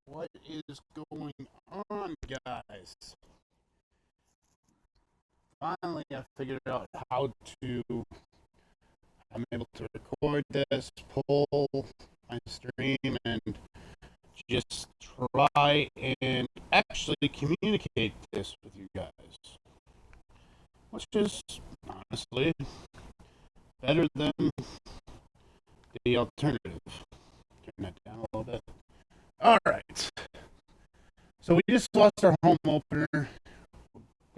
What is going on, guys? Finally, I figured out how to. I'm able to record this, pull my stream, and just try and actually communicate this with you guys. Which is honestly better than the alternative. Turn that down a little bit. Alright. So we just lost our home opener.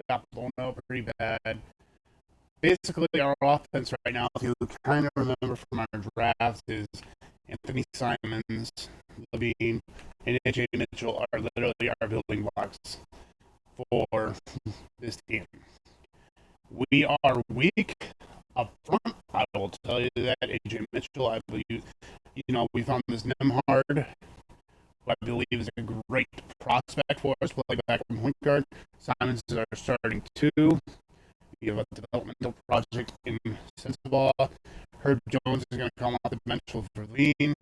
Got blown out pretty bad. Basically, our offense right now, if you kind of remember from our drafts, is Anthony Simons, Levine, and AJ Mitchell are literally our building blocks for this team. We are weak up front. I will tell you that. AJ Mitchell, I believe, we found this Nemhard, who I believe is a great prospect for us, play back from point guard. Simons is our starting two. We have a developmental project in Sensabaugh. Herb Jones is going to come off the bench for Lean.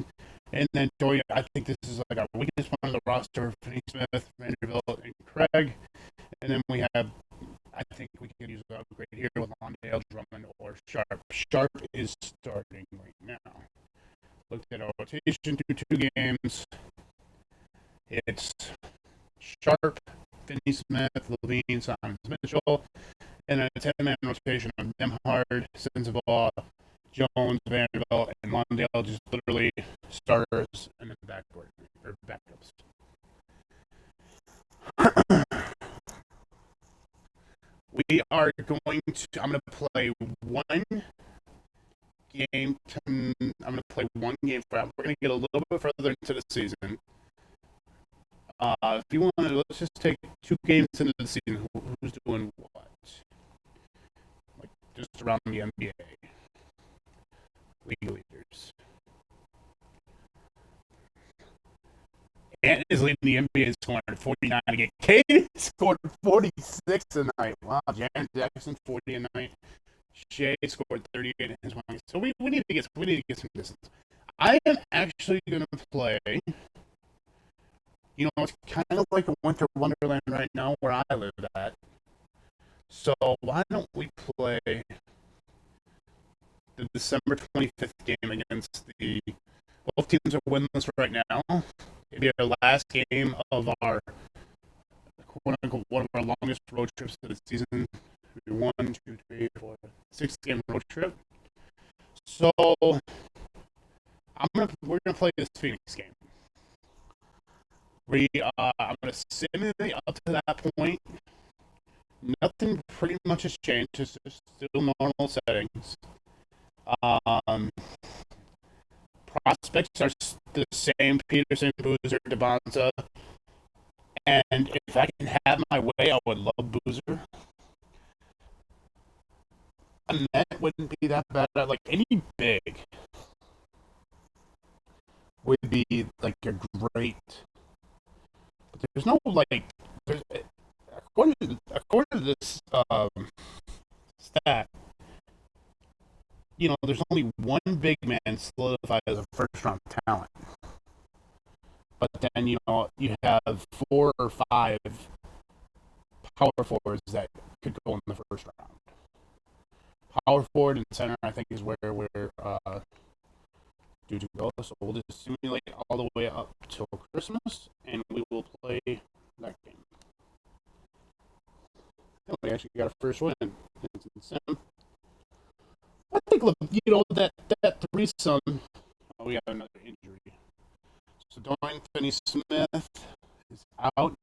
And then Joey, I think this is like our weakest one on the roster: Finney Smith, Vanderbilt, and Craig. And then we have, I think we can use an upgrade here with Londale, Drummond, or Sharp. Sharp is starting right now. Looked at our rotation through 2 games. It's Sharp, Finney Smith, Levine, Simons, Mitchell. And a 10-man rotation of Nemhard, Sensabaugh, Jones, Vanderbilt, and Londale, just literally starters and then backcourt or backups. We are going to. I'm going to play one game. I'm going to play one game for. We're going to get a little bit further into the season. If you want to, let's just take 2 games into the season. Who's doing what? Like just around the NBA. League leaders. Ant is leading the NBA scoring 49 a game. Cade scored 46 tonight. Wow, Jaren Jackson 40 a night. Shea scored 38 in his one. So we need to get some distance. I am actually gonna play. It's kind of like a winter wonderland right now where I live at. So why don't we play the December 25th game against the. Both teams are winless right now. It'd be our last game of our one of our longest road trips of the season. 1, 2, 3, 4, 6-game road trip. So we're gonna play this Phoenix game. I'm gonna simulate up to that point. Nothing pretty much has changed. It's just still normal settings. Prospects are the same: Peterson, Boozer, Devonta. And if I can have my way, I would love Boozer. A net wouldn't be that bad. Like any big would be like a great. But there's no like. According to this stat, there's only one big man solidified as a first-round talent. But then, you have 4 or 5 power forwards that could go in the first round. Power forward and center, I think, is where we're due to go. So we'll just simulate all the way up till Christmas, and we will play that game. And we actually got our first win. I think, that threesome. Oh, we have another injury. So Dorian Finney-Smith is out.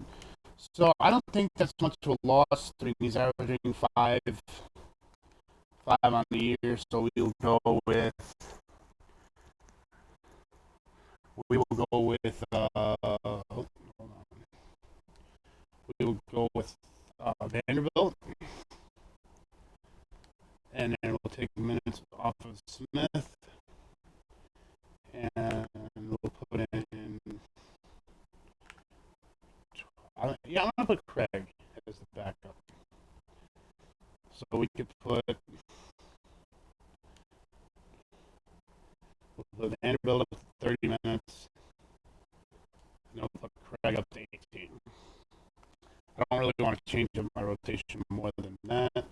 So I don't think that's much of a loss. I mean, he's averaging 5 on the year. So we will go with Vanderbilt, and then we'll take minutes off of Smith, and we'll put in. I'm gonna put Craig as the backup, so we could put Vanderbilt up to 30 minutes. Put Craig up to 18. I don't really want to change up my rotation more than that.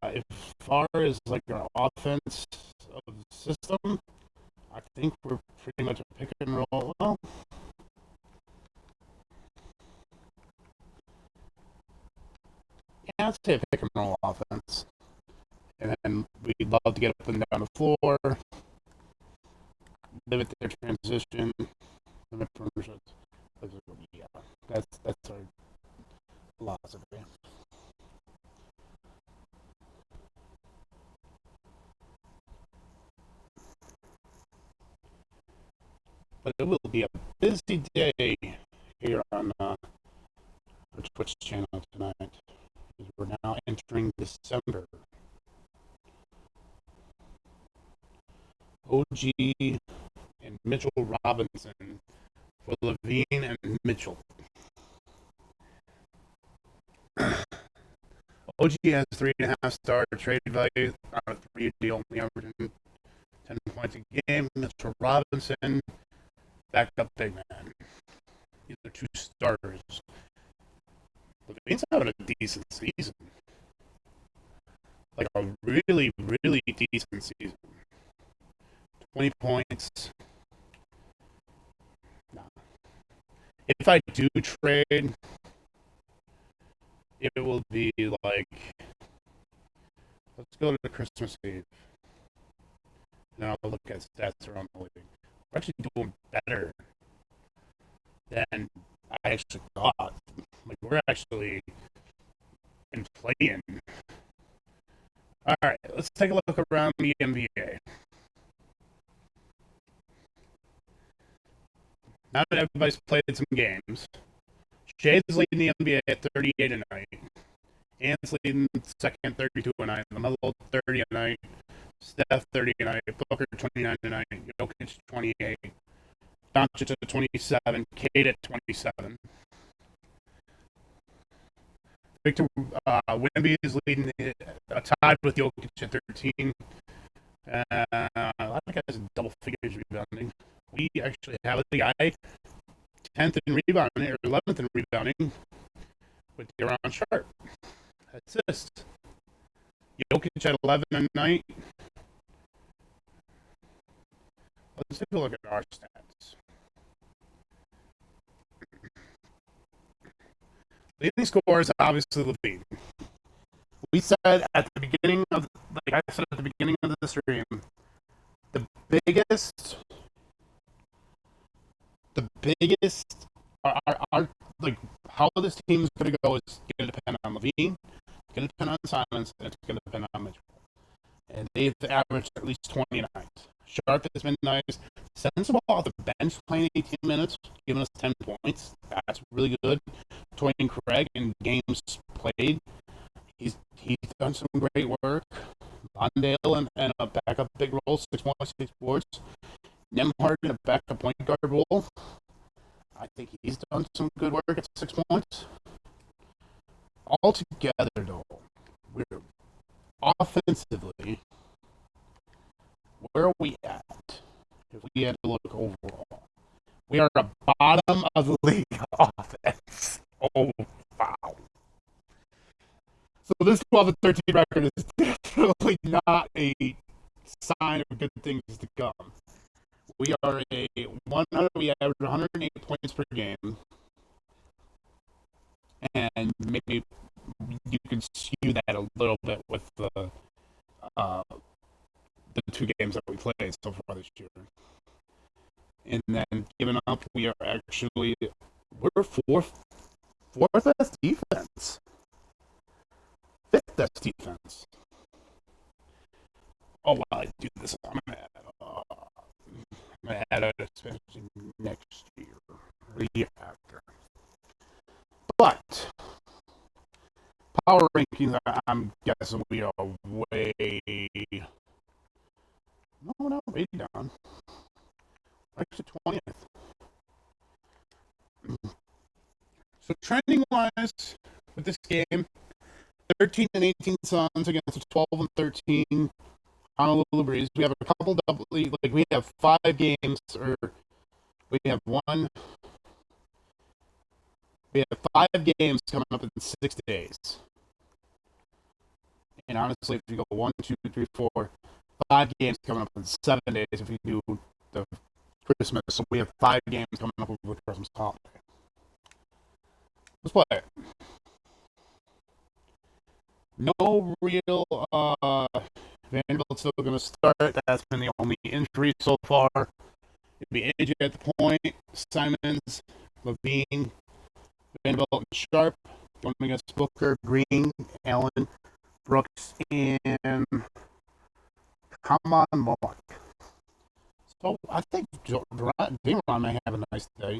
As far as like our offense of the system, I think we're pretty much a pick and roll. Well, yeah, I'd say a pick and roll offense. And then we'd love to get up and down the floor, limit their transition, limit permissions. Yeah, that's our philosophy. But it will be a busy day here on our Twitch channel tonight, as we're now entering December. OG and Mitchell Robinson for Levine and Mitchell. OG has 3.5 star trade value on a 3 deal, only averaging 10 points a game. Mitchell Robinson, backup big man. These are 2 starters. Levine's having a decent season. Like a really, really decent season. 20 points. Nah. If I do trade, it will be like, let's go to Christmas Eve. And I'll look at stats around the league. We're actually doing better than I actually thought. Like, we're actually in playing. Alright, let's take a look around the NBA. Now that everybody's played some games, Shay's leading the NBA at 38 a night. Ant's leading second, 32 a night. LaMelo, 30 a night. Steph, 30 a night. Booker, 29 a night. Jokic, 28. Doncic at 27. Cade at 27. Victor Wemby is leading tied with Jokic at 13. A lot of guys in double figures rebounding. We actually have the guy 10th in rebounding or 11th in rebounding with De'Aaron Sharp. Assists. Jokic at 11 a night. Let's take a look at our stats. Leading scorers, obviously Levine. We said at the beginning of, like I said at the beginning of the stream, the biggest, our like how this team is going to go is going to depend on Levine, it's going to depend on Simons, and it's going to depend on Mitchell. And they've averaged at least 20 a night. Sharp has been nice. Sensible off the bench playing 18 minutes, giving us 10 points. That's really good. Toyin Craig in games played, he's done some great work. Bondale and a backup big role, 6 points, 6 boards. Nemhard in a backup point guard role. I think he's done some good work at 6 points. Altogether, though, we're offensively, where are we at? If we had to look overall, we are a bottom of the league offense. Oh, wow. So this 12-13 record is definitely not a sign of good things to come. We are we average 108 points per game, and maybe you can skew that a little bit with the 2 games that we played so far this year. And then giving up, we're fourth best defense. 5th best defense. Oh, while I do this, I'm gonna add it, especially next year or the year after. But power rankings, I'm guessing we are way down. Actually, 20th. So trending wise with this game, 13 and 18 Suns against the 12 and 13 Honolulu Breeze. We have a couple we have 5 games or We have one. We have 5 games coming up in 6 days. And honestly, if you go 1, 2, 3, 4, 5 games coming up in 7 days, if you do the Christmas, so we have 5 games coming up over the Christmas holiday. Let's play it. No real Vanderbilt's still going to start. That's been the only injury so far. It'd be AJ at the point, Simons, Levine, Vanderbilt, and Sharp going against Booker, Green, Allen, Brooks, and come on, Mark. So I think Deron may have a nice day.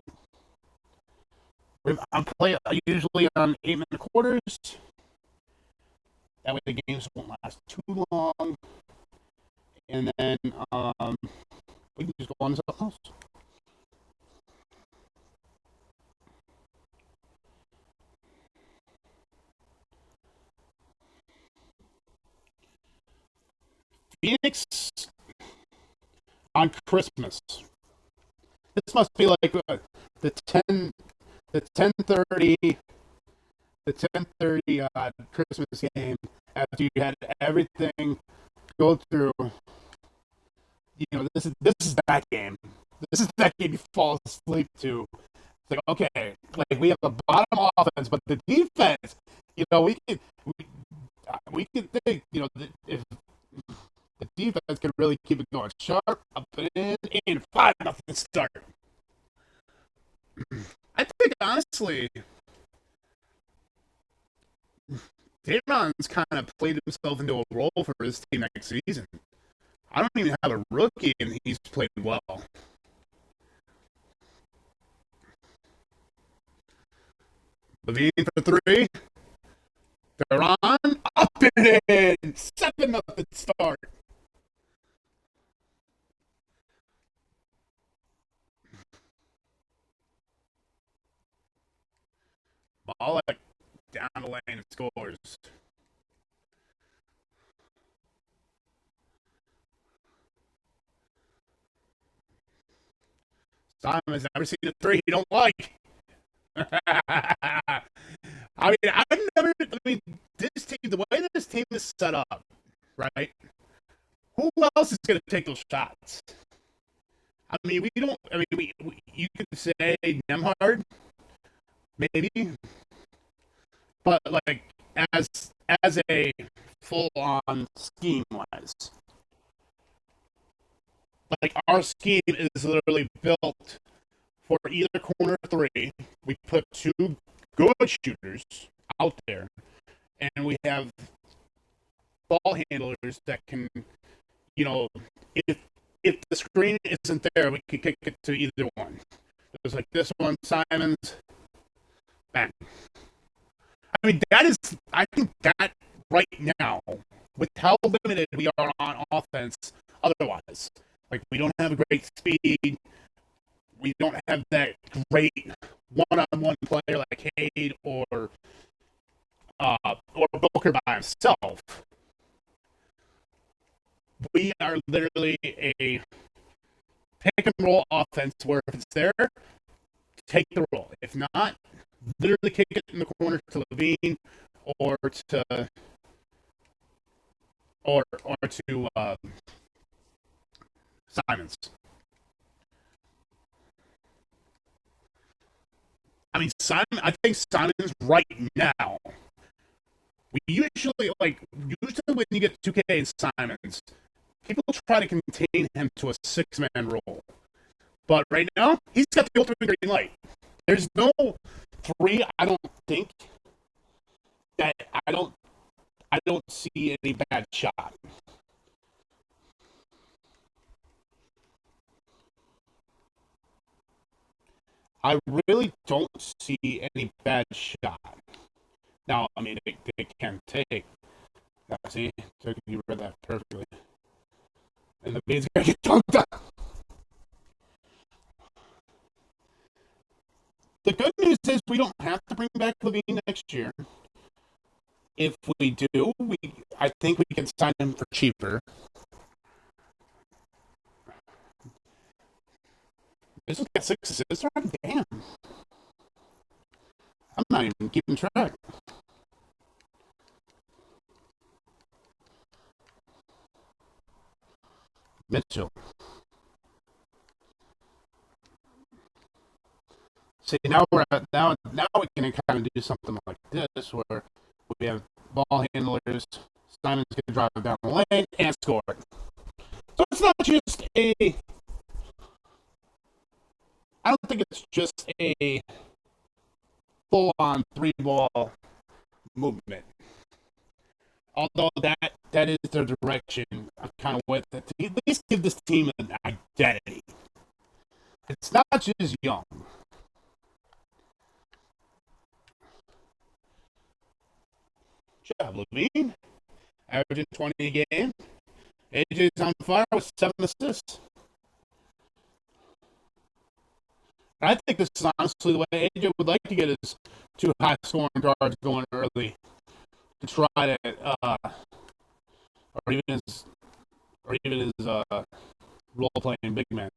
I play usually on 8-minute quarters. That way the games won't last too long. And then we can just go on to something else. Phoenix on Christmas. This must be like the 10:30 Christmas game after you had everything go through. You know, this is that game. This is that game you fall asleep to. It's like, okay, like we have a bottom offense, but the defense, you know, we can think, you know, if the defense can really keep it going. Sharp up and in 5-0 start. I think honestly, Damon's kind of played himself into a role for his team next season. I don't even have a rookie, and he's played well. Levine for 3. They're on. Up and in. 7-0 start. Malek down the lane and scores. Simon's never seen a 3 he don't like. This team, the way this team is set up, right? Who else is going to take those shots? I mean, you could say Nemhard, maybe, but like as a full on scheme wise, like our scheme is literally built for either corner 3. We put 2 good shooters out there, and we have ball handlers that can, you know, if the screen isn't there, we can kick it to either one. It was like this one, Simons, bang. I mean, I think that right now, with how limited we are on offense otherwise, like we don't have a great speed, we don't have that great one-on-one player like Cade or Booker by himself. We are literally a pick and roll offense where if it's there, take the roll. If not, literally kick it in the corner to Levine or to Simons. I mean, I think Simons right now. We usually when you get 2K and Simons, people try to contain him to a 6-man role. But right now, he's got the ultimate green light. There's no 3. I don't think that I don't see any bad shot. I really don't see any bad shot. Now, I mean, they can take. See, you read that perfectly. And the beat's gonna get dunked on. The good news is we don't have to bring back Levine next year. If we do, I think we can sign him for cheaper. This has got 6 assists already? Damn. I'm not even keeping track. Mitchell. See, now now we can kind of do something like this where we have ball handlers. Simon's going to drive down the lane and score. So it's not just a. I don't think it's just a full-on 3-ball movement. Although that is their direction, I'm kind of with it. To at least give this team an identity. It's not just young. Job, Levine. Averaging 20 a game. AJ's on fire with 7 assists. I think this is honestly the way AJ would like to get his 2 high-scoring guards going early to try to, or even his role-playing big man.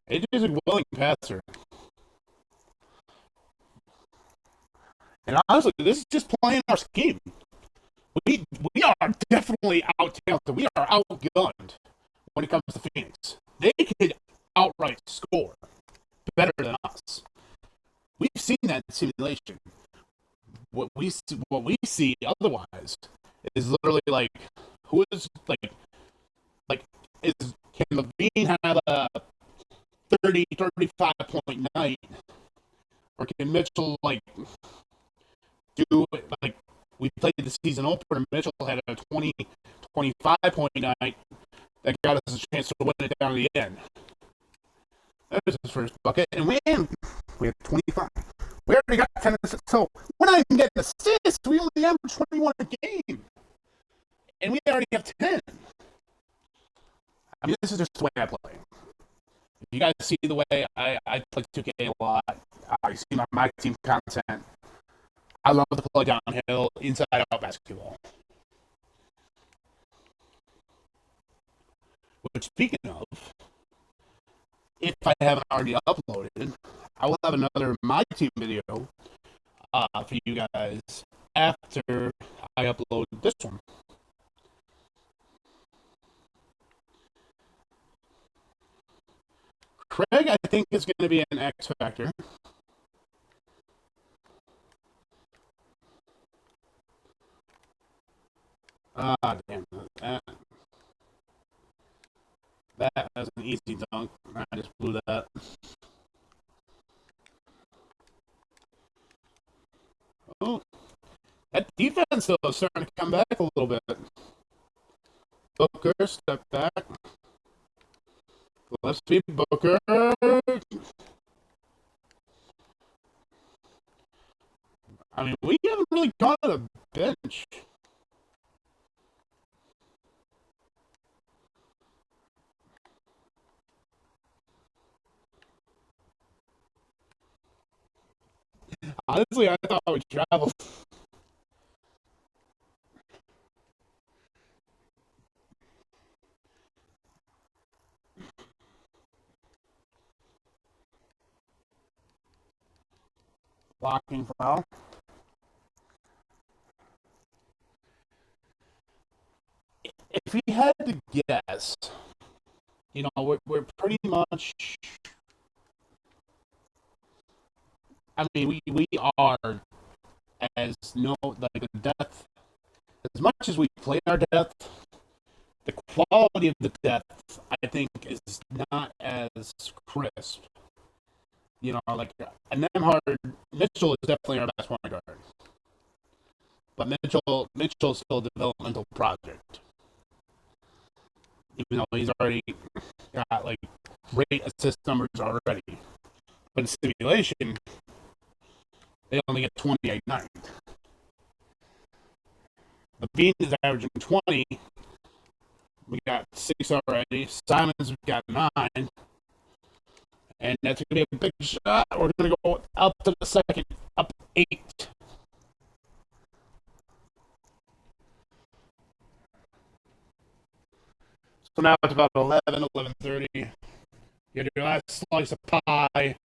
AJ's a willing passer. And honestly, this is just playing our scheme. We are definitely out-talented. We are outgunned when it comes to Phoenix. They could outright score better than us. We've seen that in simulation. What we see otherwise is literally like, who is like is can Levine have a 35 point night, or can Mitchell do like we played the season opener? Mitchell had a 25 point night that got us a chance to win it down to the end. There's his first bucket, and we had 25. We already got 10 assists, so we're not even getting assists. We only average 21 a game, and we already have 10. I mean, this is just the way I play. You guys see the way I play 2K a lot. You see my team content. I love to play downhill, inside-out basketball. Which, speaking of, if I haven't already uploaded, I will have another My Team video for you guys after I upload this one. Craig, I think, is going to be an X factor. Damn. That was an easy dunk. I just blew that. Oh, that defense, though, is starting to come back a little bit. Booker, step back. Let's be Booker. I mean, we haven't really gone to the bench. Honestly, I thought we traveled. Blocking foul. If we had to guess, you know, we're pretty much. I mean, we are as no like the depth. As much as we play our depth, the quality of the depth, I think, is not as crisp. You know, like and Nemhard, Mitchell is definitely our best point guard, but Mitchell's still a developmental project. Even though he's already got like great assist numbers already, but in simulation, they only get 28 9. The Bean is averaging 20. We got 6 already. Simon's got 9. And that's going to be a big shot. We're going to go up to the second, up 8. So now it's about 11:30. You get your last slice of pie.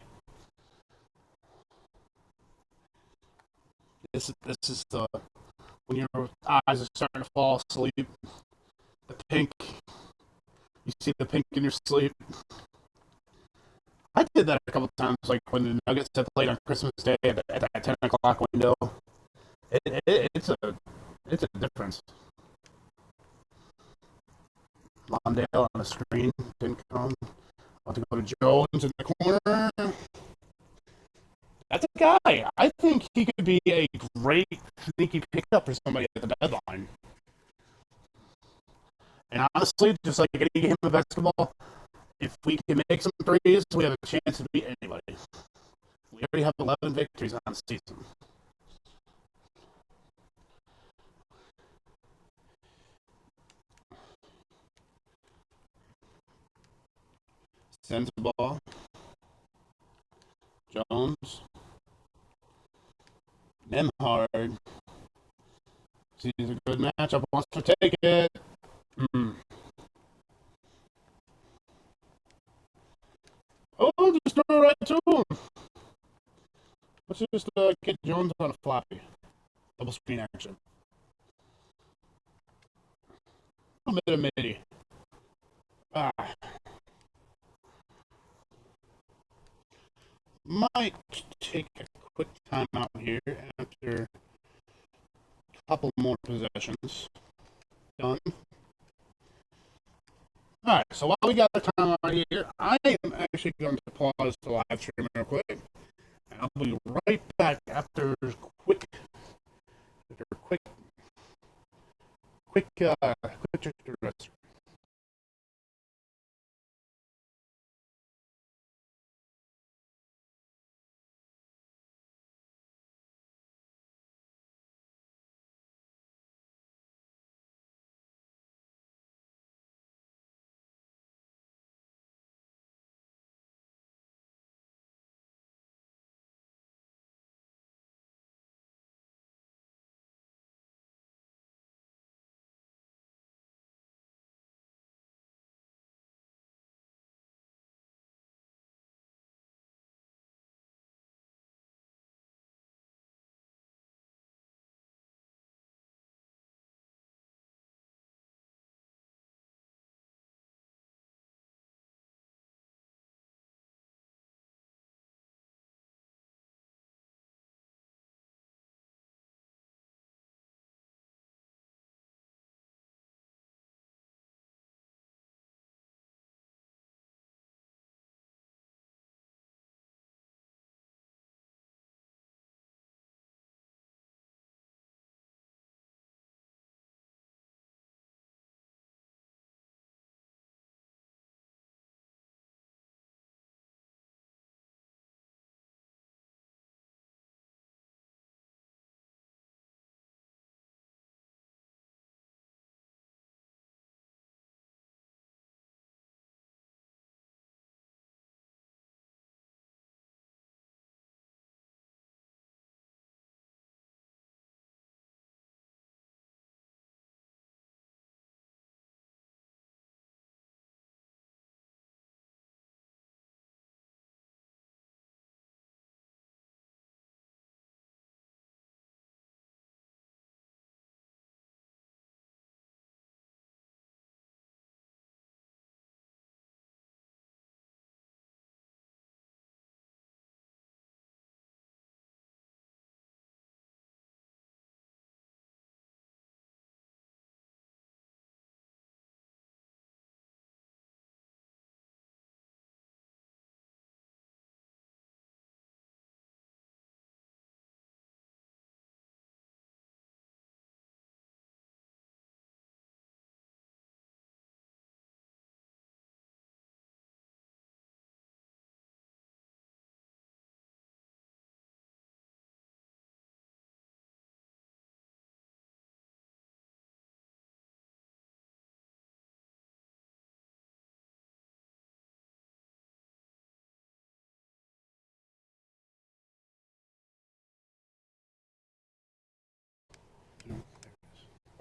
This is the when your eyes are starting to fall asleep. The pink. You see the pink in your sleep. I did that a couple times, like when the Nuggets had played on Christmas Day at that 10 o'clock window. It's a difference. Lawndale on the screen didn't come. About to go to Jones in the corner. That's a guy. I think he could be a great sneaky pickup for somebody at the deadline. And honestly, just like any game of basketball, if we can make some threes, we have a chance to beat anybody. We already have 11 victories on the season. Sends the ball. Jones. Nemhard. Sees a good matchup. Wants to take it. Oh, just throw it right to him. Let's just get Jones on a floppy. Double screen action. A bit of midi. Ah. Might take a quick timeout here after a couple more possessions. Done. Alright, so while we got the timeout here, I am actually going to pause the live stream real quick. And I'll be right back after quick trip to the restroom.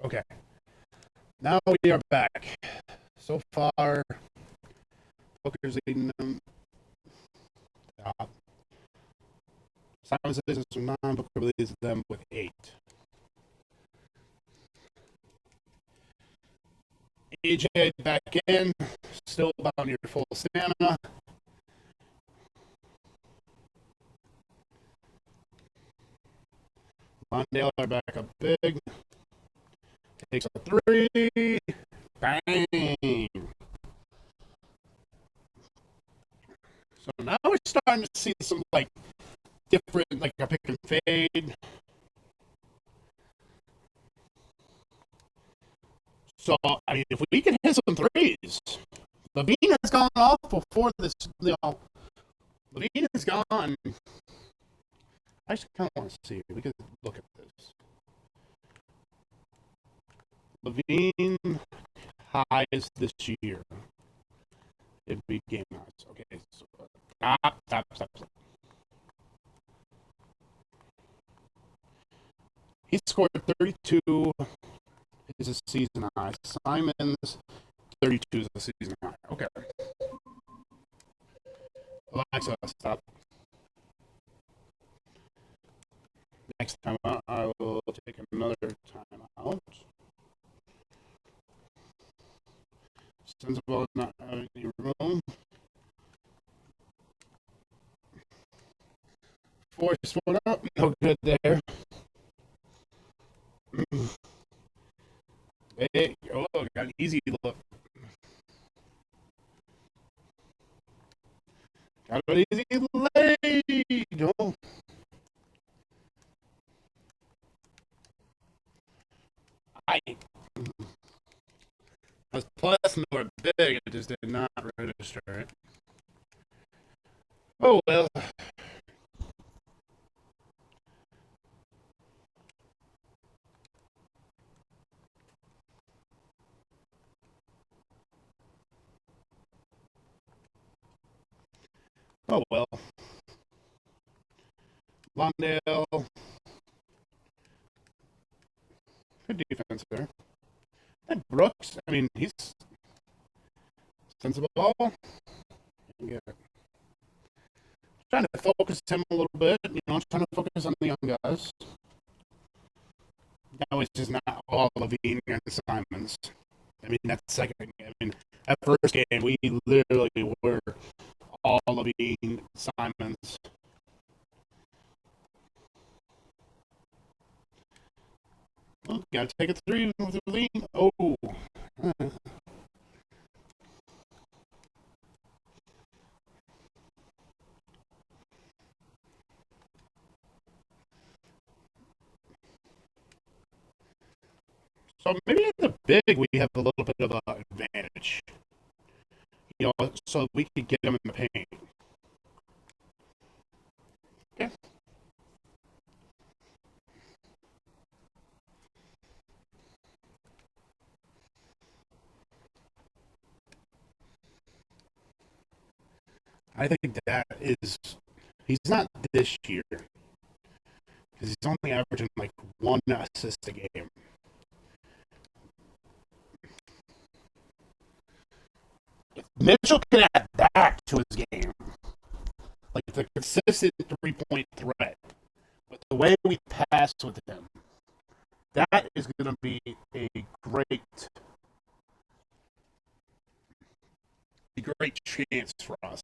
Okay. Now we are back. so far, Booker's leading them. Simon says it's 9, Booker leads them with 8. AJ back in, still about near full stamina. Mondale are back up big. Takes a 3. Bang. So now we're starting to see some like different, like a pick and fade. So I mean, if we can hit some threes, Levine has gone off before this. Levine has gone. I just kind of want to see. We can look at this. Levine highs this year. It'd be game highs. Okay, so stop. He scored 32 is a season high. Simon's 32 is a season high. Okay. Alexa, stop. Next time out, I will take another time out. Sensible not having any room. Force one up. No good there. Hey, oh, got an easy look. Got an easy lead. Oh. I was plus nor big, it just did not register it. Oh well. Oh well. Londale. Good defense there. And Brooks, I mean, he's sensible. Yeah. Trying to focus him a little bit, trying to focus on the young guys. Now it's just not all Levine and Simons. I mean, that second game. I mean, that first game, we literally were all Levine, Simons. Oh, gotta take a 3 with Levine. Oh. So maybe in the big, we have a little bit of an advantage. So we could get them in the paint. Okay. I think that is, he's not this year. Because he's only averaging like 1 assist a game. If Mitchell can add that to his game, like the consistent 3-point threat, but the way we pass with him, that is going to be a great chance for us.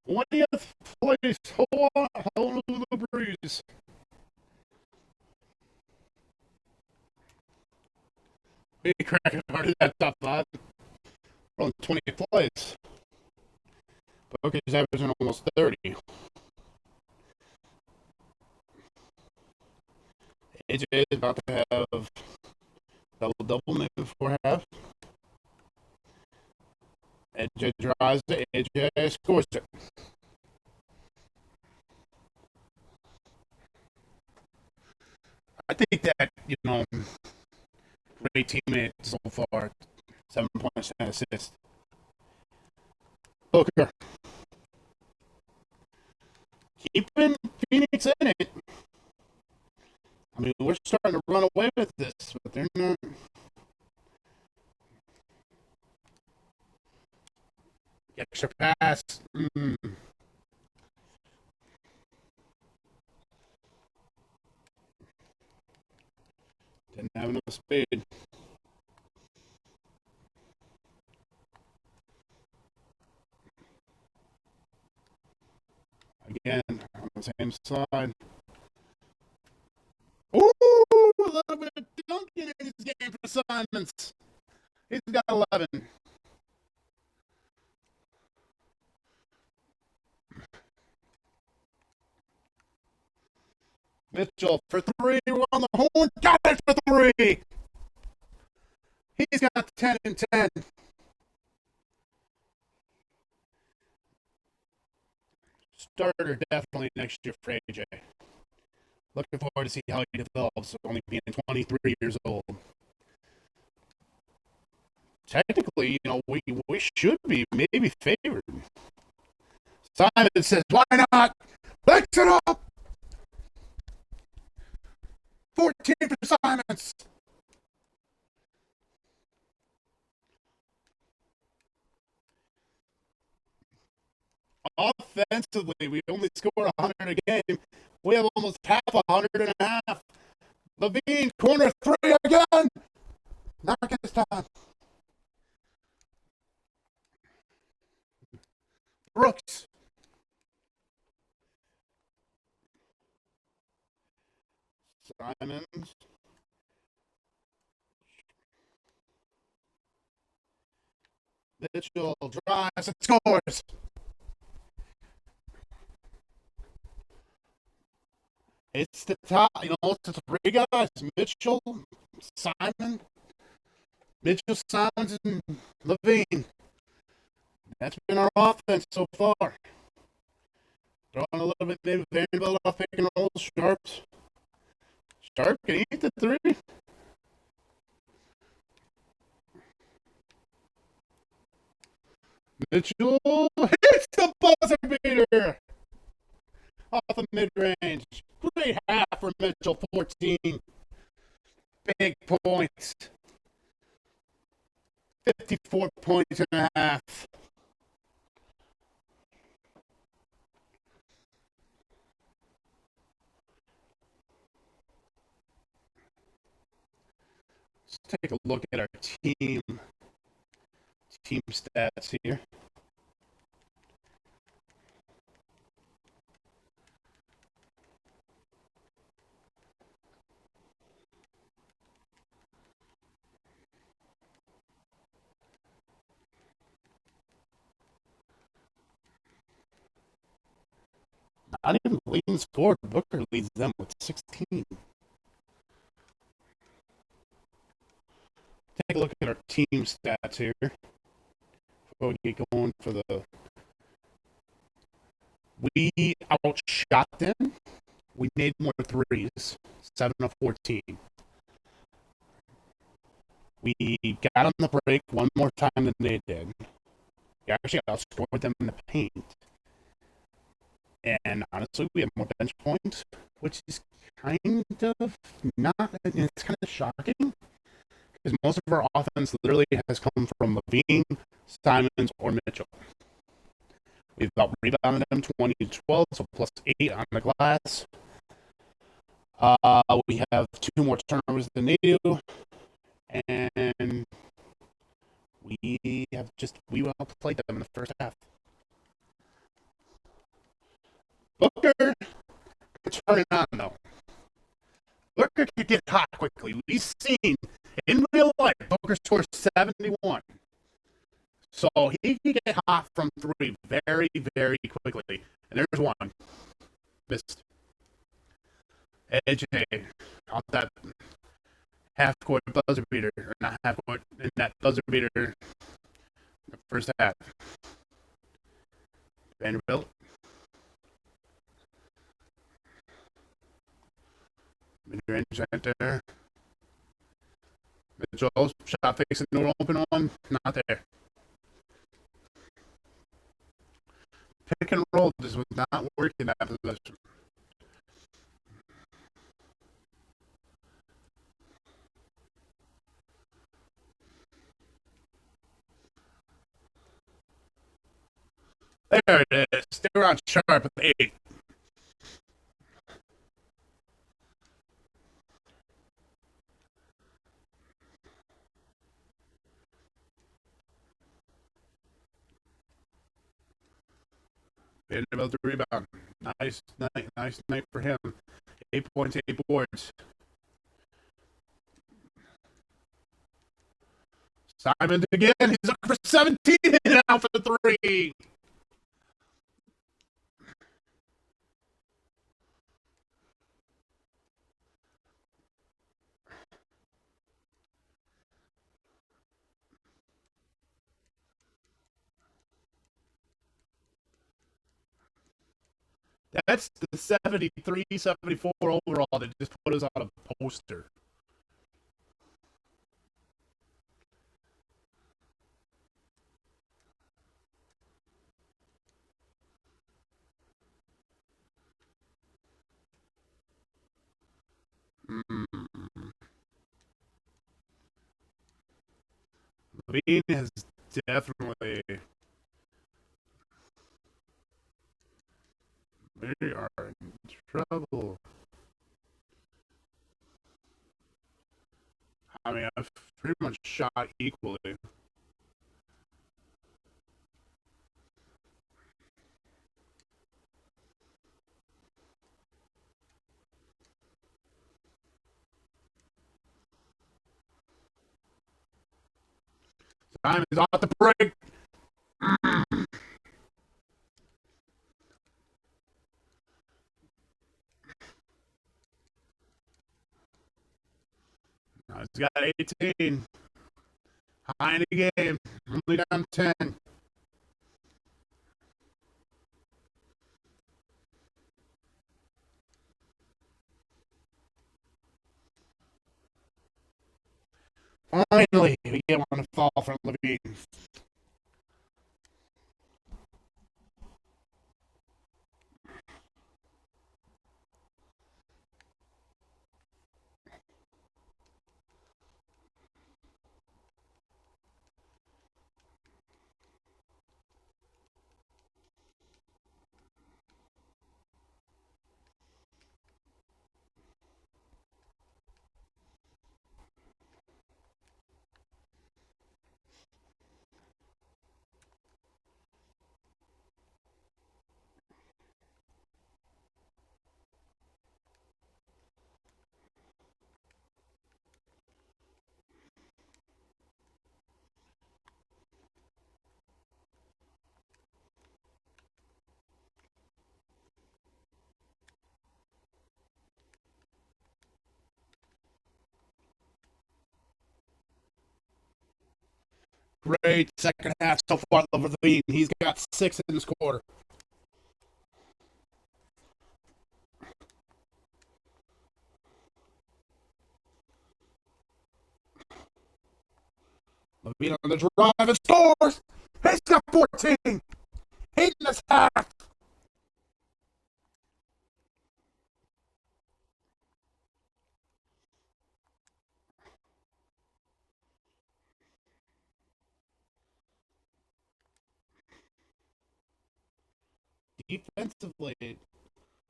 20th place, Honolulu Breeze. We cracking hard in that top 5. We're on 20th place. Booker's averaging almost 30. AJ is about to have double maybe before half. AJ drives it. AJ scores it. I think that, great teammate so far. 7 points and assists. Booker. Keeping Phoenix in it. mean, we're starting to run away with this, but they're not. Extra pass. Didn't have enough speed. Again, on the same side. Ooh, a little bit of dunking in his game for Simons. He's got 11. Mitchell for three. We're on the horn. Got it for three. He's got 10 and 10. Starter definitely next year for AJ. Looking forward to see how he develops, only being 23 years old. Technically, we should be maybe favored. Simon says, why not? Mix it up! 14 for Simons. Offensively, we only score 100 a game. We have almost half 100 and a half. Levine, corner three again. Not this time. Brooks. Simons. Mitchell drives and scores. It's the top, it's the three guys. Mitchell, Simon, Mitchell, Simons, and Levine. That's been our offense so far. Throwing a little bit, maybe Vanderbilt off picking rolls. Sharps. Sharp can eat the three. Mitchell hits the buzzer beater off the mid-range. Great half for Mitchell, 14. Big points. 54 points and a half. Let's take a look at our team stats here. Not even leading scored. Booker leads them with 16. Take a look at our team stats here before we get going for the. We outshot them. We made more threes, 7 of 14. We got on the break one more time than they did. We actually outscored them in the paint. And honestly, we have more bench points, which is kind of not, it's kind of shocking. Because most of our offense literally has come from Levine, Simons, or Mitchell. We've about rebounded them 20 to 12, so plus 8 on the glass. We have 2 more turnovers than they do. And we outplayed them in the first half. Booker could turn it on, though. Booker could get hot quickly. We've seen in real life, Booker scores 71. So he can get hot from 3 very, very quickly. And there's one. Missed. AJ off that half-court buzzer beater. Or not half-court, in that buzzer beater the first half. Vanderbilt. Mid-range center. Mitchell, shot facing door open on. Not there. Pick and roll just was not working that possession. There it is. Stay around sharp at the 8. Vanderbilt to rebound. Nice night for him. 8 points, 8 boards. Simon again. He's looking for 17 and out for the 3. That's the 73, 74 overall that just put us on a poster. Levine has definitely. We are in trouble. I mean, I've pretty much shot equally. Simon's off the break. He's got 18. High in the game. Only down 10. Finally, we get one to fall from Levine. Great second half so far, Levine. He's got 6 in this quarter. Levine on the drive and scores. He's got 14. 8 in this half. Defensively,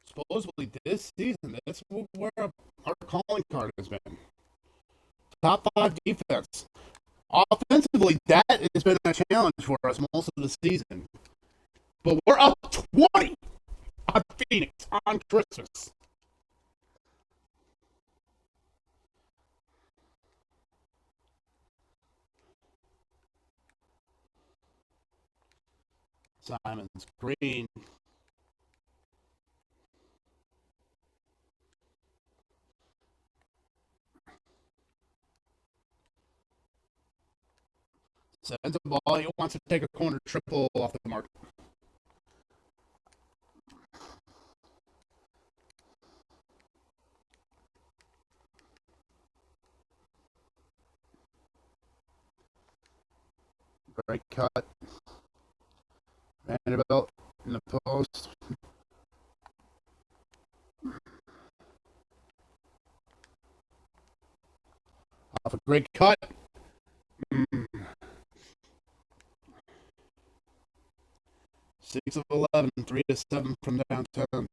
supposedly this season, that's where our calling card has been. Top 5 defense. Offensively, that has been a challenge for us most of the season. But we're up 20 on Phoenix on Christmas. Simons, Green. Sends a ball. He wants to take a corner triple off the mark. Great cut. Vanderbilt in the post. Off a great cut. 6 of 11, 3 to 7 from downtown.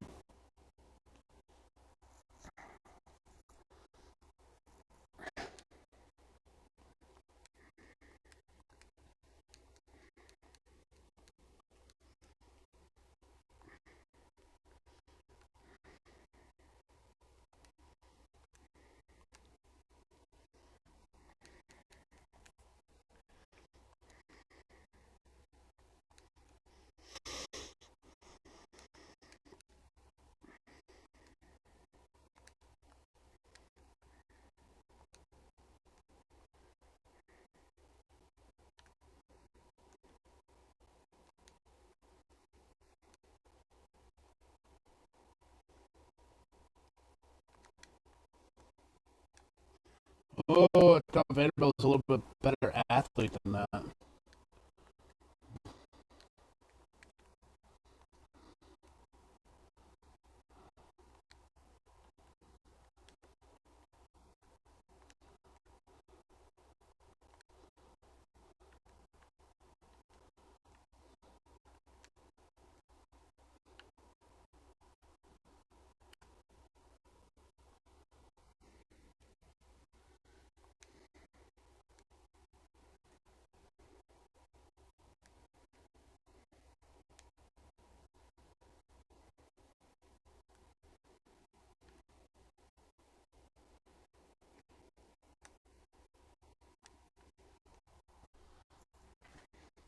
Oh, I thought Vanderbilt was a little bit better athlete than that.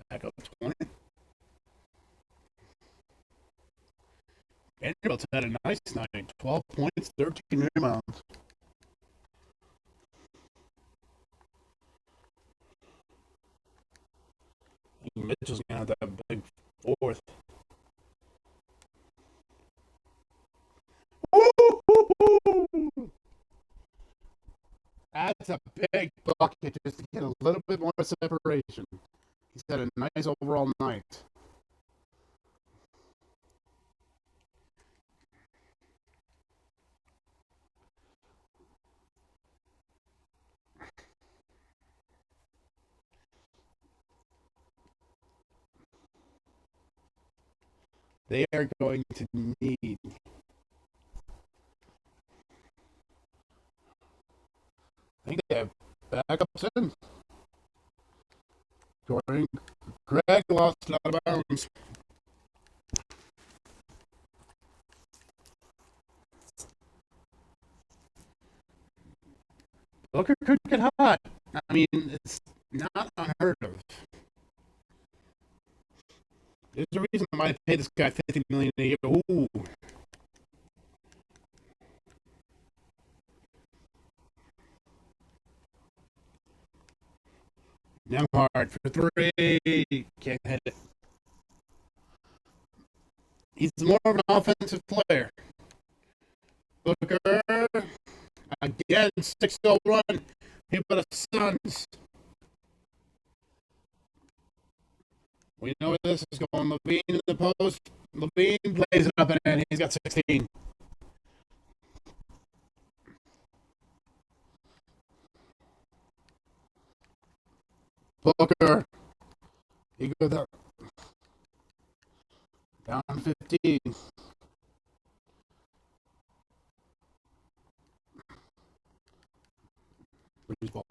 Back up 20. Vanderbilt's had a nice night. 12 points, 13 rebounds. Mitchell's going to have that big fourth. That's a big bucket just to get a little bit more separation. He's had a nice overall night. They are going to need. I think they have backups in. Jordan Greg lost it out of bounds. Booker could get hot. I mean, it's not unheard of. There's a reason why I pay this guy $50 million a year. Ooh. Nemhard for three. Can't hit it. He's more of an offensive player. Booker. Again, 6-0 run. Here by the Suns. We know where this is going. Levine in the post. Levine plays it up and in. He's got 16. Booker. He goes up. Down 15. Breeze ball.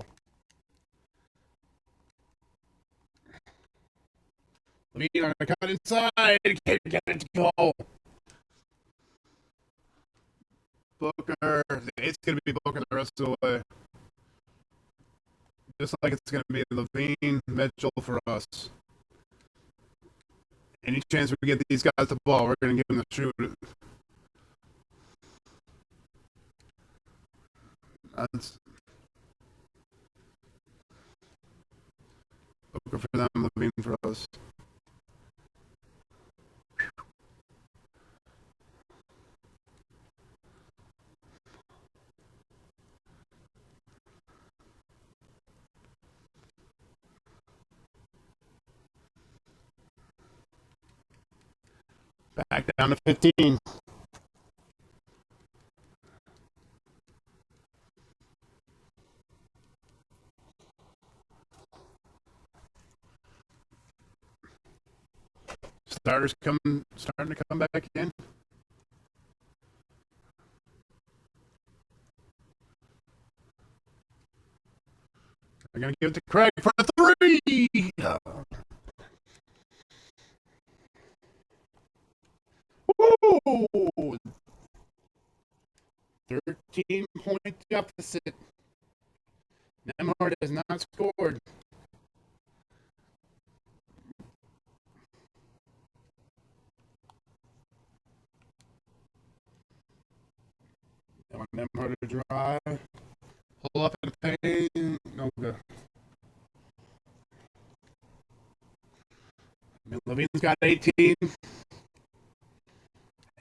Levine on a cut inside. Can't get it to go. Booker. It's going to be Booker the rest of the way. Just like it's going to be Levine, Mitchell for us. Any chance we get these guys the ball, we're going to give them the shoot. That's Booker for them, Levine for us. Back down to 15. starting to come back in. They're going to give it to Craig for the three. Woo! 13-point deficit. Nemhard has not scored. Nemhard to drive. Pull up in the paint. No good. Levine's got 18. And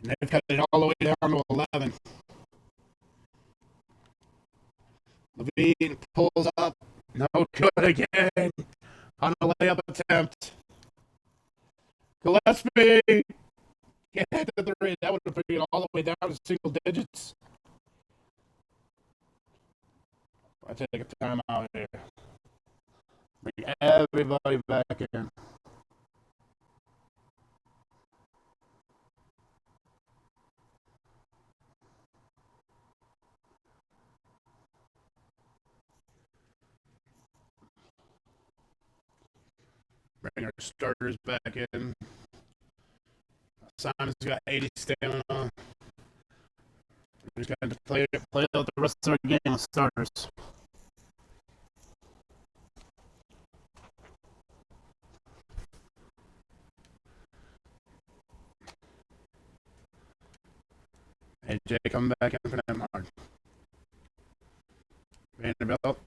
they've cut it all the way down to 11. Levine pulls up. No good again. On a layup attempt. Gillespie get to the three. That would have put it all the way down to single digits. I take a timeout here. Bring everybody back in. Bring our starters back in. Simon's got 80 stamina. We just got to play out the rest of our game with starters. AJ come back in for Nemhard. Vanderbilt.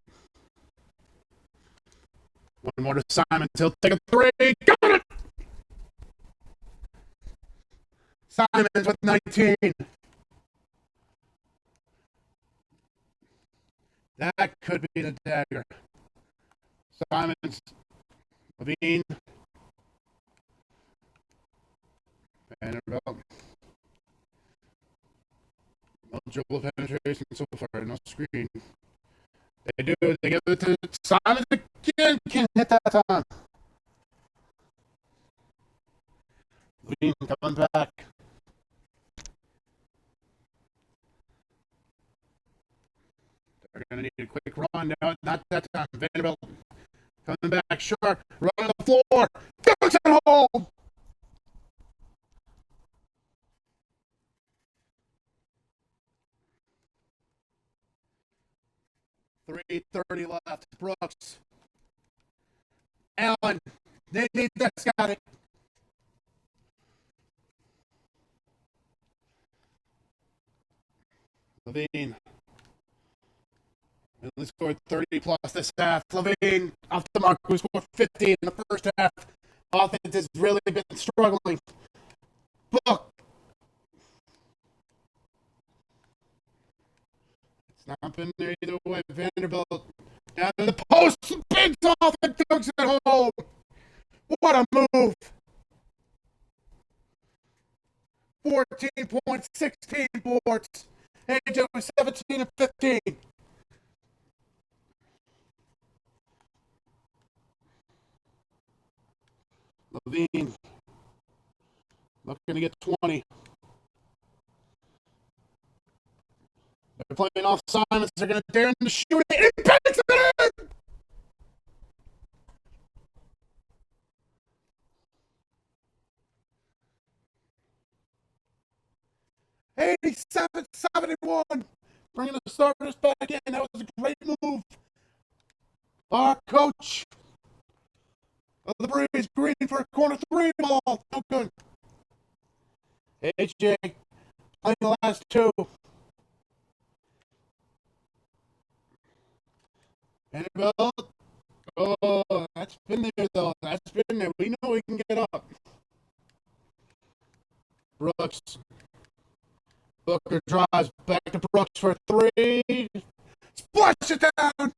One more to Simon. He'll take a three. Got it! Simon's with 19. That could be the dagger. Simons. Levine. Vanderbilt. No dribble penetration so far. No screen. They do. They give it to Simons again. Can't hit that time. Levine coming back. They're going to need a quick run. No, not that time. Vanderbilt coming back. Sharp. Run on the floor. Goes at home. .330 left. Brooks. Allen. They need that's got it. Levine. They scored 30 plus this half. Levine off the mark, who scored 50 in the first half. Offense has really been struggling. Book. It's not been there either way. Vanderbilt down in the post. Big off and dunks it home. What a move. 14 points, 16 boards. AJ was 17 and 15. Levine looking to get 20. They're playing off Simons. They're going to dare him to shoot it. He banks it in! 87-71. Bringing the starters back in. That was a great move. Our coach of the Breeze, Green for a corner three ball. No good. AJ playing the last two. Vanderbilt. Oh, that's been there though. That's been there. We know we can get up. Brooks. Booker drives back to Brooks for three. Splash it down.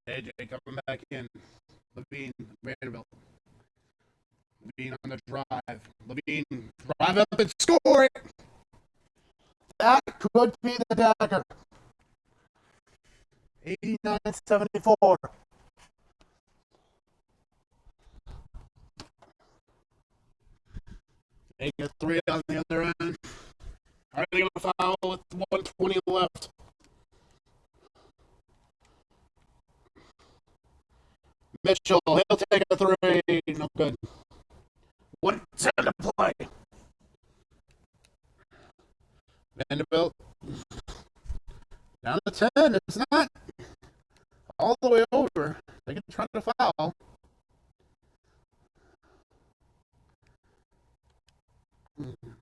AJ coming back in. Levine, Vanderbilt. Levine on the drive. Levine, drive up and score it. That could be the dagger. 89-74. Make a three on the other end. Are they going to foul with 1:20 left? Mitchell, he'll take a three. No good. 1:10 to play. Vanderbilt down to 10. It's not all the way over. They can try to foul.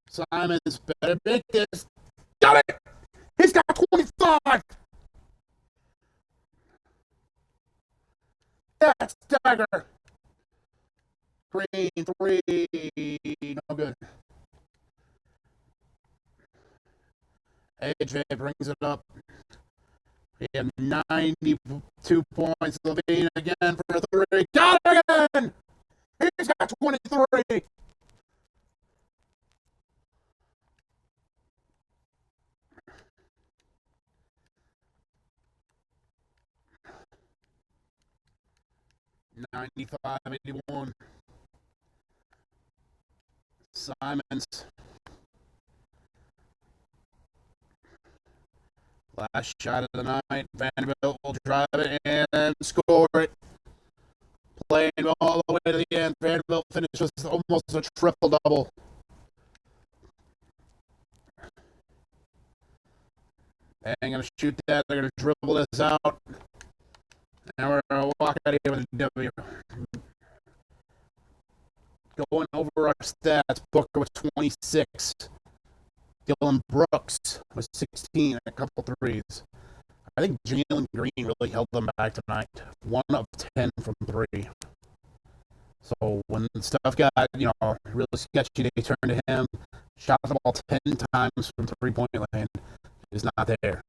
Simons better make this. Got it! He's got 25! That's dagger. Green, three. No good. AJ brings it up. We have 92 points. Levine again for a three. Got it again! He's got 23. $95-81. Simons. Last shot of the night. Vanderbilt will drive it and score it. Playing all the way to the end. Vanderbilt finishes almost a triple-double. They're going to shoot that. They're going to dribble this out. And we're going to walk out of here with a W. Going over our stats, Booker was 26. Dylan Brooks was 16 and a couple threes. I think Jalen Green really held them back tonight. 1 of 10 from 3. So when stuff got, really sketchy, they turned to him. Shot the ball 10 times from three-point land. He's not there.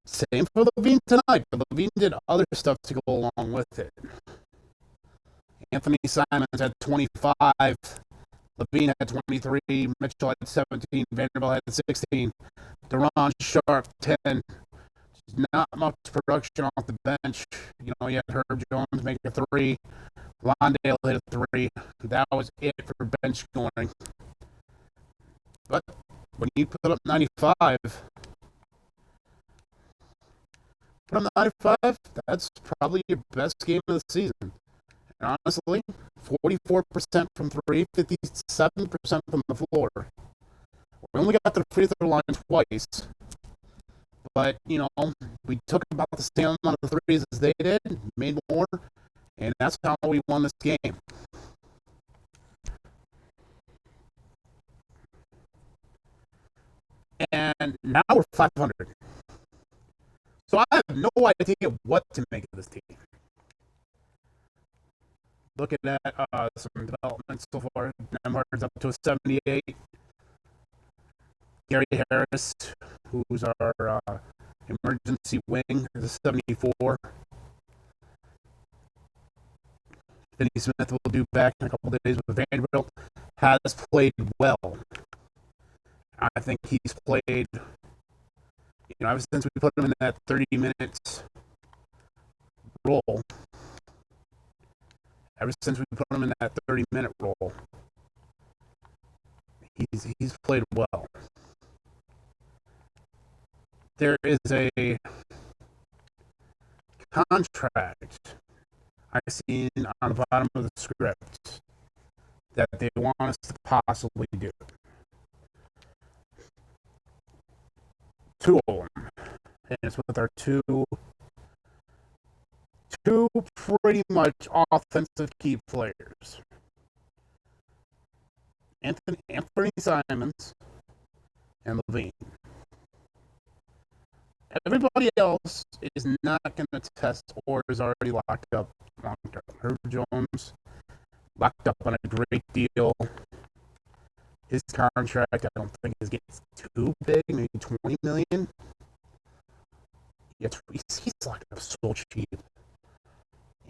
Same for Levine tonight, but Levine did other stuff to go along with it. Anthony Simons had 25. Levine had 23. Mitchell had 17. Vanderbilt had 16. Deron Sharp, 10. Not much production off the bench. You had Herb Jones make a 3. Londale hit a 3. That was it for bench scoring. But when you put up 95, that's probably your best game of the season. And honestly, 44% from 3, 57% from the floor. We only got the free throw line twice. But, we took about the same amount of threes as they did, made more, and that's how we won this game. And now we're 500. So I have no idea what to make of this team. Looking at some developments so far. Nemhard's up to a 78. Gary Harris, who's our emergency wing, is a 74. Finney Smith will do back in a couple of days, but Vanderbilt has played well. I think he's played, ever since we put him in that 30 minutes role. Ever since we put him in that 30-minute role, he's played well. There is a contract I seen on the bottom of the script that they want us to possibly do. 2 of them. And it's with our two pretty much offensive key players. Anthony Simons and Levine. Everybody else is not going to test or is already locked up long term. Herb Jones locked up on a great deal. His contract, I don't think, is getting too big, maybe $20 million. He's like so cheap.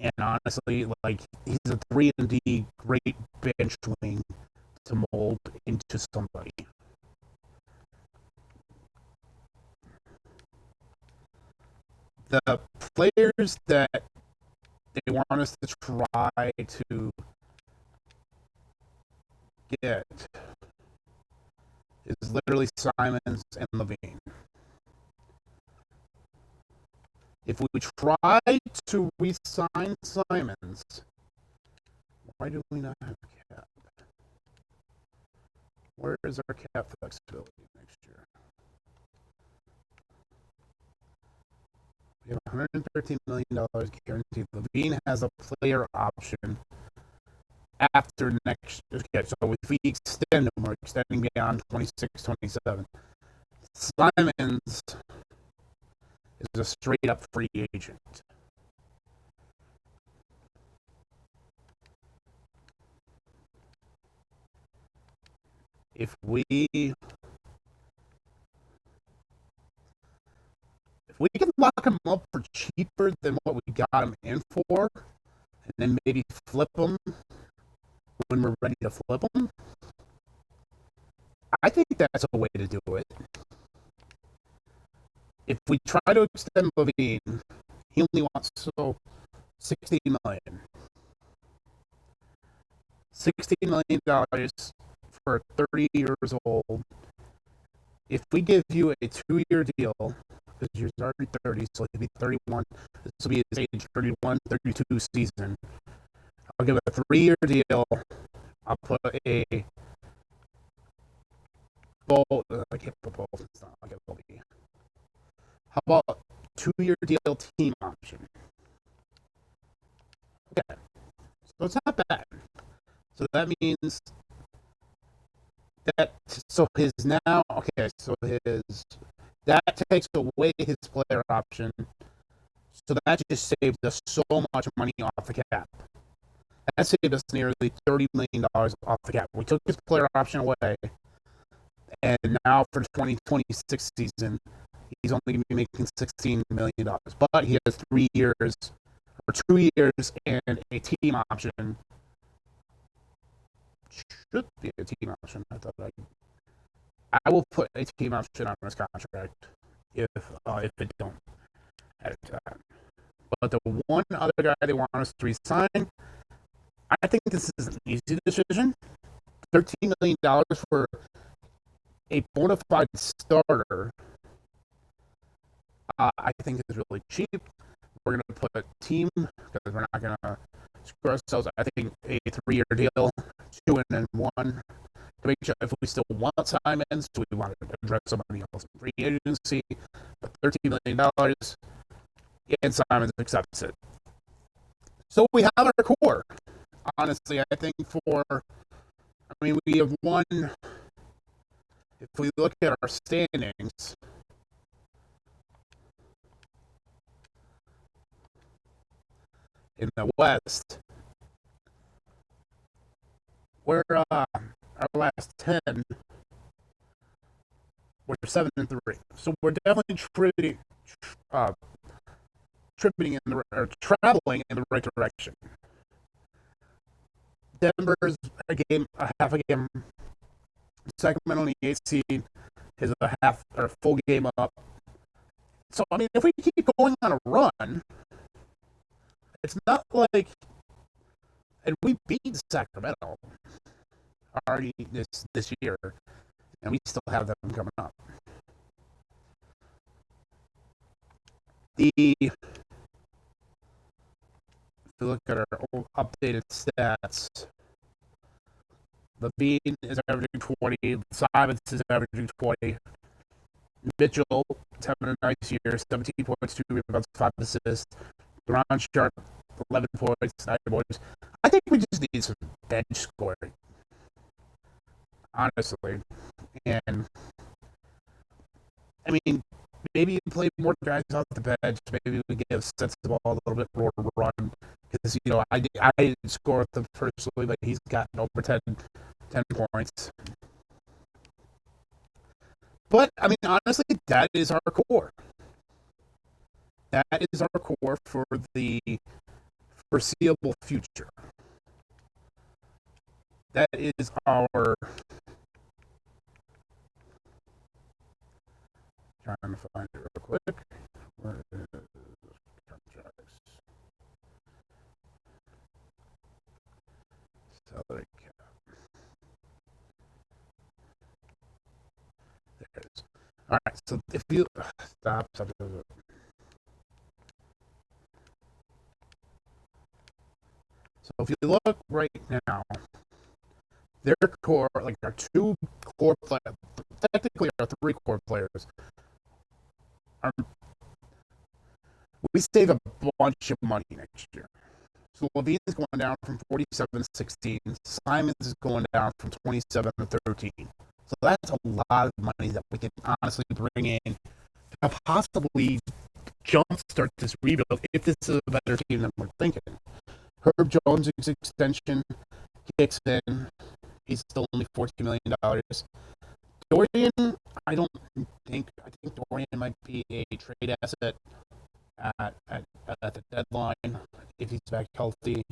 And honestly, like he's a 3-and-D great bench wing to mold into somebody. The players that they want us to try to get is literally Simons and Levine. If we try to re-sign Simons, why do we not have cap? Where is our cap flexibility next year? We have $113 million guaranteed. Levine has a player option after next. Okay, so if we extend him, we're extending beyond 26, 27. Simons is a straight up free agent. If we can lock him up for cheaper than what we got him in for, and then maybe flip him when we're ready to flip him, I think that's a way to do it. If we try to extend Levine, he only wants $16 million. $16 million for 30 years old. If we give you a 2-year deal, because you're already 30, so he'll be 31. This will be his age 31, 32 season. I'll give a 3-year deal. I'll put a bowl. I can't put both. It's not like a bowl. How about 2-year deal team option? Okay. So it's not bad. So that means that that takes away his player option. So that just saved us so much money off the cap. That saved us nearly $30 million off the cap. We took his player option away, and now for the 2026 season, he's only going to be making $16 million. But he has 3 years, or 2 years, and a team option. Should be a team option. I will put a team option on his contract if it don't add to that. But the one other guy they want us to resign, I think this is an easy decision. $13 million for a bona fide starter, I think is really cheap. We're going to put a team, because we're not going to screw ourselves. I think a 3-year deal, 2 and then 1, to make sure if we still want Simons, do we want to address somebody else in free agency? But $13 million, and Simons accepts it. So we have our core. Honestly, I think we have won. If we look at our standings, in the West, we're our last 10, we're 7-3. So we're definitely traveling in the right direction. Denver's a half a game. Sacramento, the 8th seed, is a half or full game up. So I mean, if we keep going on a run, it's not like, and we beat Sacramento already this year, and we still have them coming up. If you look at our updated stats, Levine is averaging 20, Simons is averaging 20, Mitchell is having a nice year, 17 points, 2 rebounds, 5 assists, Ron Sharp, 11 points, 9 points. I think we just need some bench scoring, honestly. And I mean, maybe play more guys off the bench. Maybe we give Sensible a little bit more run, because I didn't score with him personally, but he's gotten over 10 points. But I mean, honestly, that is our core. that is our core for the foreseeable future. That is our. Trying to find it real quick. Where is contracts? Salary cap. There it is. All right. So if you stop. So if you look right now, their core, like our two core players, technically our three core players, are, we save a bunch of money next year. So Levine's going down from 47 to 16. Simons is going down from 27 to 13. So that's a lot of money that we can honestly bring in to possibly jumpstart this rebuild if this is a better team than we're thinking. Herb Jones' extension kicks in. He's still only $14 million. Dorian, I think Dorian might be a trade asset at the deadline if he's back healthy.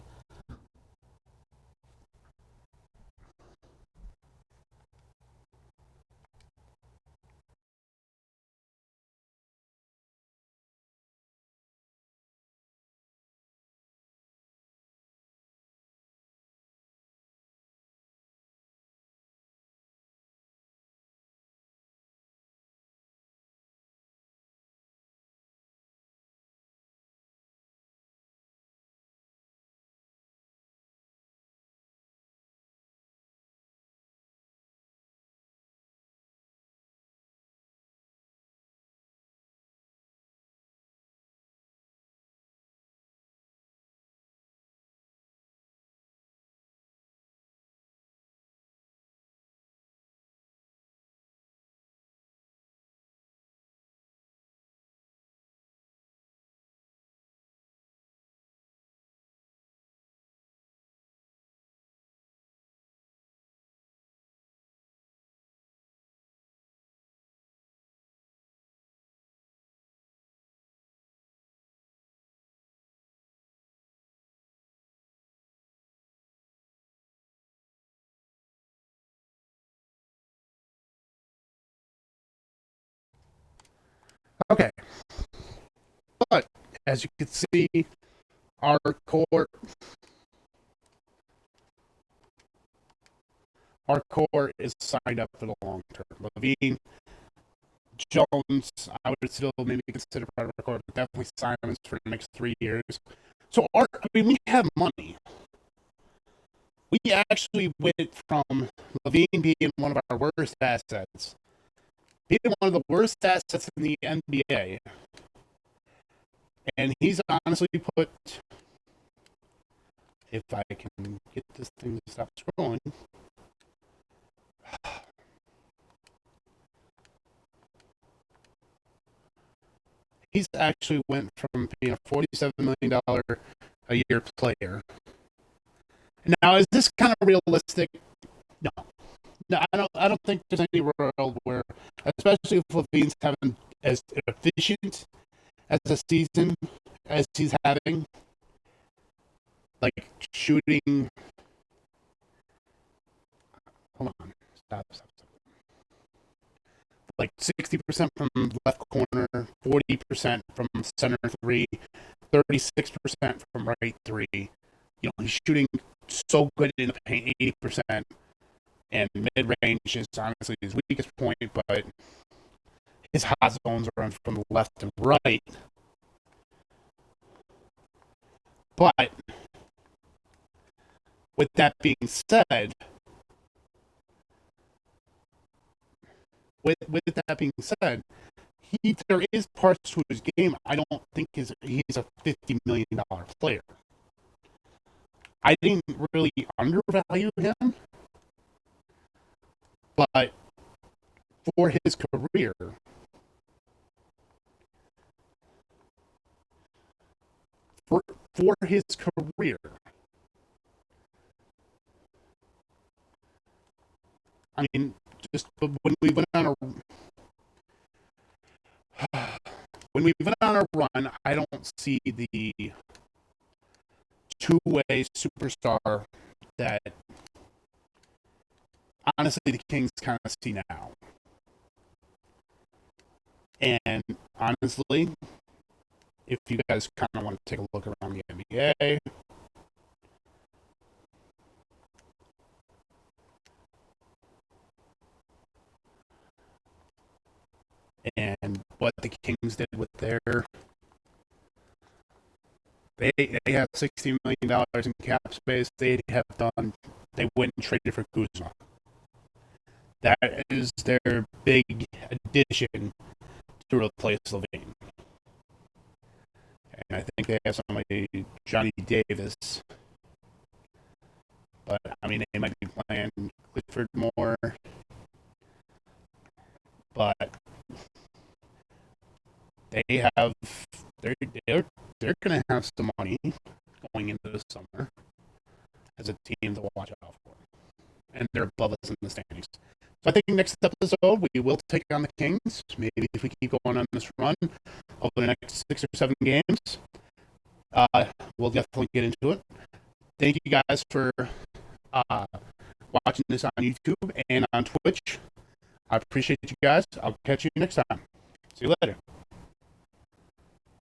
Okay, but as you can see, our core is signed up for the long term. Levine, Jones, I would still maybe consider part of our core, but definitely Simons for the next 3 years. So we have money. We actually went from Levine being one of our worst assets, being one of the worst assets in the NBA, and he's honestly put. If I can get this thing to stop scrolling. He's actually went from being a $47 million a year player. Now, is this kind of realistic? No. No, I don't think there's any world where, especially if Levine's having as efficient as a season as he's having, like shooting. Hold on, stop. Like 60% from left corner, 40% from center three, 36% from right three. You know, he's shooting so good in the paint, 80%. And mid range is honestly his weakest point, but his hot zones are from the left and right. But with that being said, there is parts to his game I don't think he's a $50 million player. I didn't really undervalue him, but for his career, I mean, just when we went on when we went on our run, I don't see the two-way superstar that honestly the Kings kind of see now. And honestly, if you guys kind of want to take a look around the NBA, and what the Kings did with they have $60 million in cap space. They went and traded for Kuzma. That is their big addition to replace Levine. And I think they have somebody, Johnny Davis. But, I mean, they might be playing Clifford more. But they're going to have some money going into the summer as a team to watch out for. And they're above us in the standings. So I think next episode we will take on the Kings. Maybe if we keep going on this run over the next 6 or 7 games, we'll definitely get into it. Thank you guys for watching this on YouTube and on Twitch. I appreciate you guys. I'll catch you next time. See you later.